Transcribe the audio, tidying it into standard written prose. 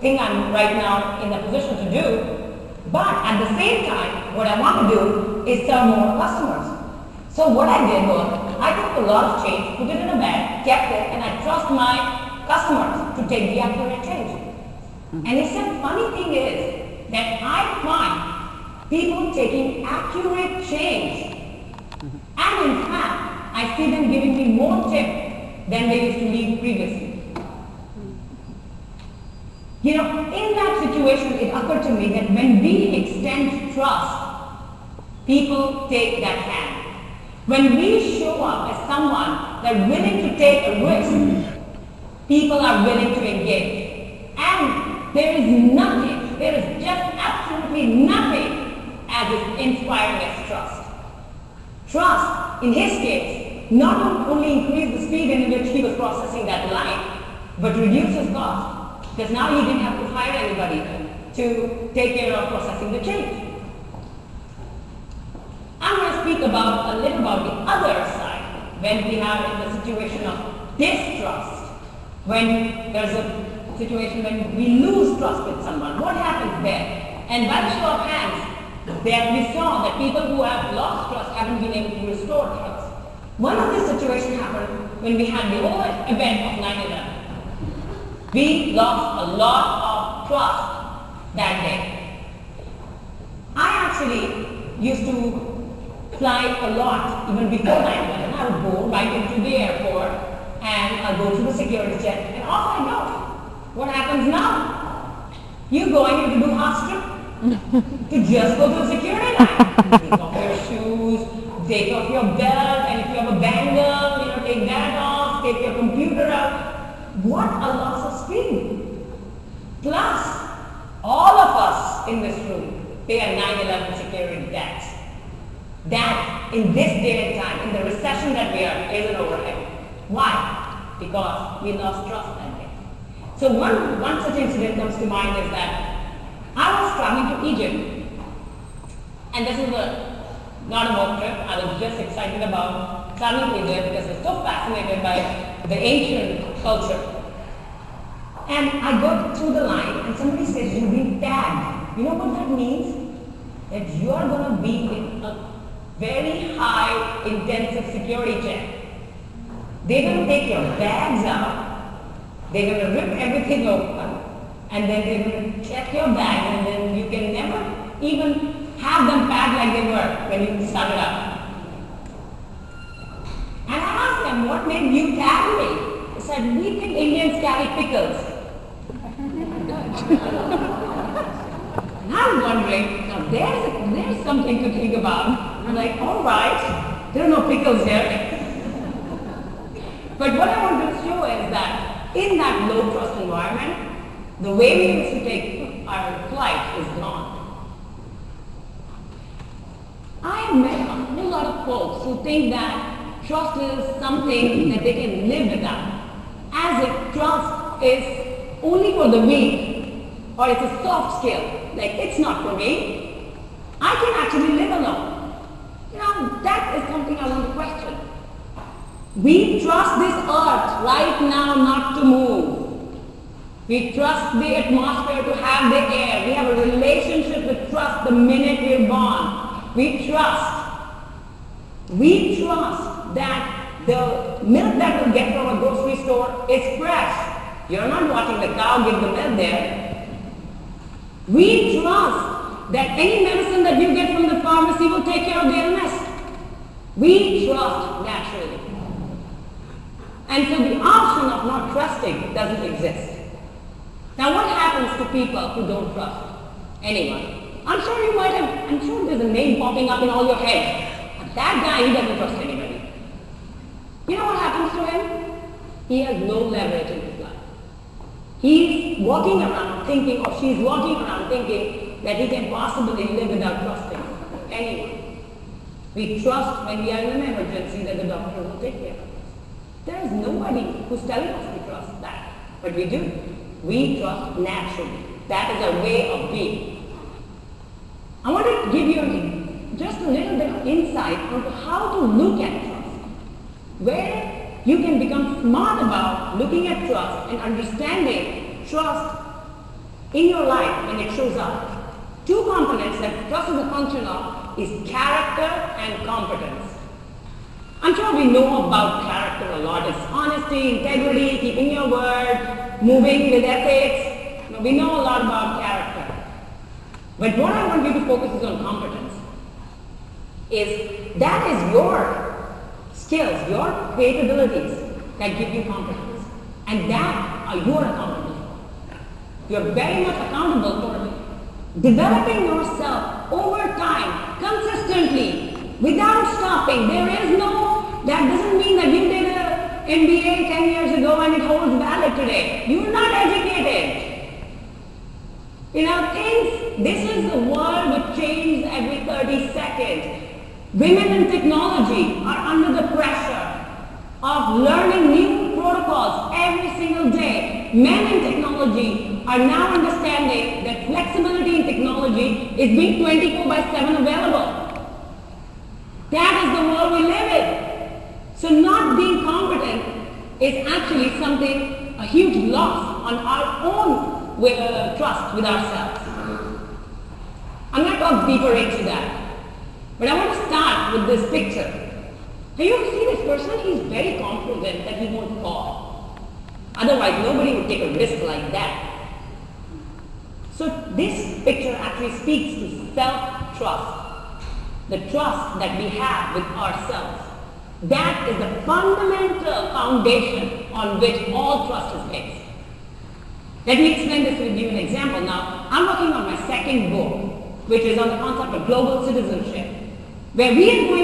think I'm right now in the position to do. But at the same time, what I want to do is serve more customers. So what I did was, I took a lot of change, put it in a bag, kept it, and I trust my customers to take the accurate change. And it's a funny thing is that I find people taking accurate change, and in fact, I see them giving me more tip than they used to leave previously. You know, in that situation, it occurred to me that when we extend trust, people take that hand. When we show up as someone that's willing to take a risk, people are willing to engage. And there is just absolutely nothing as is inspiring as trust. Trust, in his case, not only increased the speed in which he was processing that line, but reduced his cost. Because now he didn't have to hire anybody to take care of processing the change. I'm going to speak about a little about the other side, when we have in the situation of distrust, when there's a situation when we lose trust with someone. What happens there? And by the show of hands, there we saw that people who have lost trust haven't been able to restore trust. One of these situations happened when we had the whole event of 9/11. We lost a lot of trust that day. I actually used to fly a lot even before 9/11. I would go right into the airport and I'll go to the security check and off I go. What happens now? You're going in to do hot strip to just go to the security line. Take off your shoes, take off your belt, and if you have a bangle, take that off, take your computer out. What a loss of speed. Plus, all of us in this room pay a 9/11 security tax. That, in this day and time, in the recession that we are, is an overhead. Why? Because we lost trust that day. So one such incident comes to mind is that I was traveling to Egypt. And this is not a work trip. I was just excited about traveling to Egypt because I was so fascinated by the ancient culture. And I go through the line and somebody says, you've been tagged. You know what that means? That you are going to be in a very high intensive security check. They're going to take your bags out, they're going to rip everything open, and then they're going to check your bag, and then you can never even have them packed like they were when you started out. And I asked them, what made you tag me? They said, we think Indians carry pickles. And I'm wondering, now there's something to think about. I'm like, all right, there are no pickles here. But what I want to show is that in that low trust environment, the way we used to take our flight is gone. I have met a whole lot of folks who think that trust is something that they can live without, as if trust is only for the weak, or it's a soft skill, like it's not for me. I can actually live alone. That is something I want to question. We trust this earth right now not to move. We trust the atmosphere to have the air. We have a relationship with trust the minute we're born. We trust that the milk that we'll get from a grocery store is fresh. You're not watching the cow give the milk there. We trust that any medicine that you get from the pharmacy will take care of the illness. We trust naturally. And so the option of not trusting doesn't exist. Now what happens to people who don't trust anyone? I'm sure there's a name popping up in all your heads. That guy, he doesn't trust anybody. You know what happens to him? He has no leverage in his life. He's walking around thinking, or she's walking around thinking that he can possibly live without trusting anyone. We trust when we are in an emergency that the doctor will take care of us. There is nobody who's telling us we trust that, but we do. We trust naturally. That is our way of being. I want to give you just a little bit of insight onto how to look at trust, where you can become smart about looking at trust and understanding trust in your life when it shows up. Two components that trust is a function of is character and competence. I'm sure we know about character a lot. It's honesty, integrity, keeping your word, moving with ethics. We know a lot about character. But what I want you to focus is on competence. That is your skills, your capabilities that give you competence. And that you are accountable for. You're very much accountable for developing yourself over time, consistently, without stopping. That doesn't mean that you did an MBA 10 years ago and it holds valid today. You're not educated. This is a world which changes every 30 seconds. Women in technology are under the pressure of learning new protocols every single day. Men in technology are now understanding that flexibility in technology is being 24/7 available. That is the world we live in. So not being competent is actually a huge loss on our own trust with ourselves. I'm going to talk deeper into that. But I want to start with this picture. Do you see this person? He's very confident that he won't fall. Otherwise, nobody would take a risk like that. So this picture actually speaks to self-trust. The trust that we have with ourselves. That is the fundamental foundation on which all trust is based. Let me explain this with you an example. Now, I'm working on my second book, which is on the concept of global citizenship, where we are going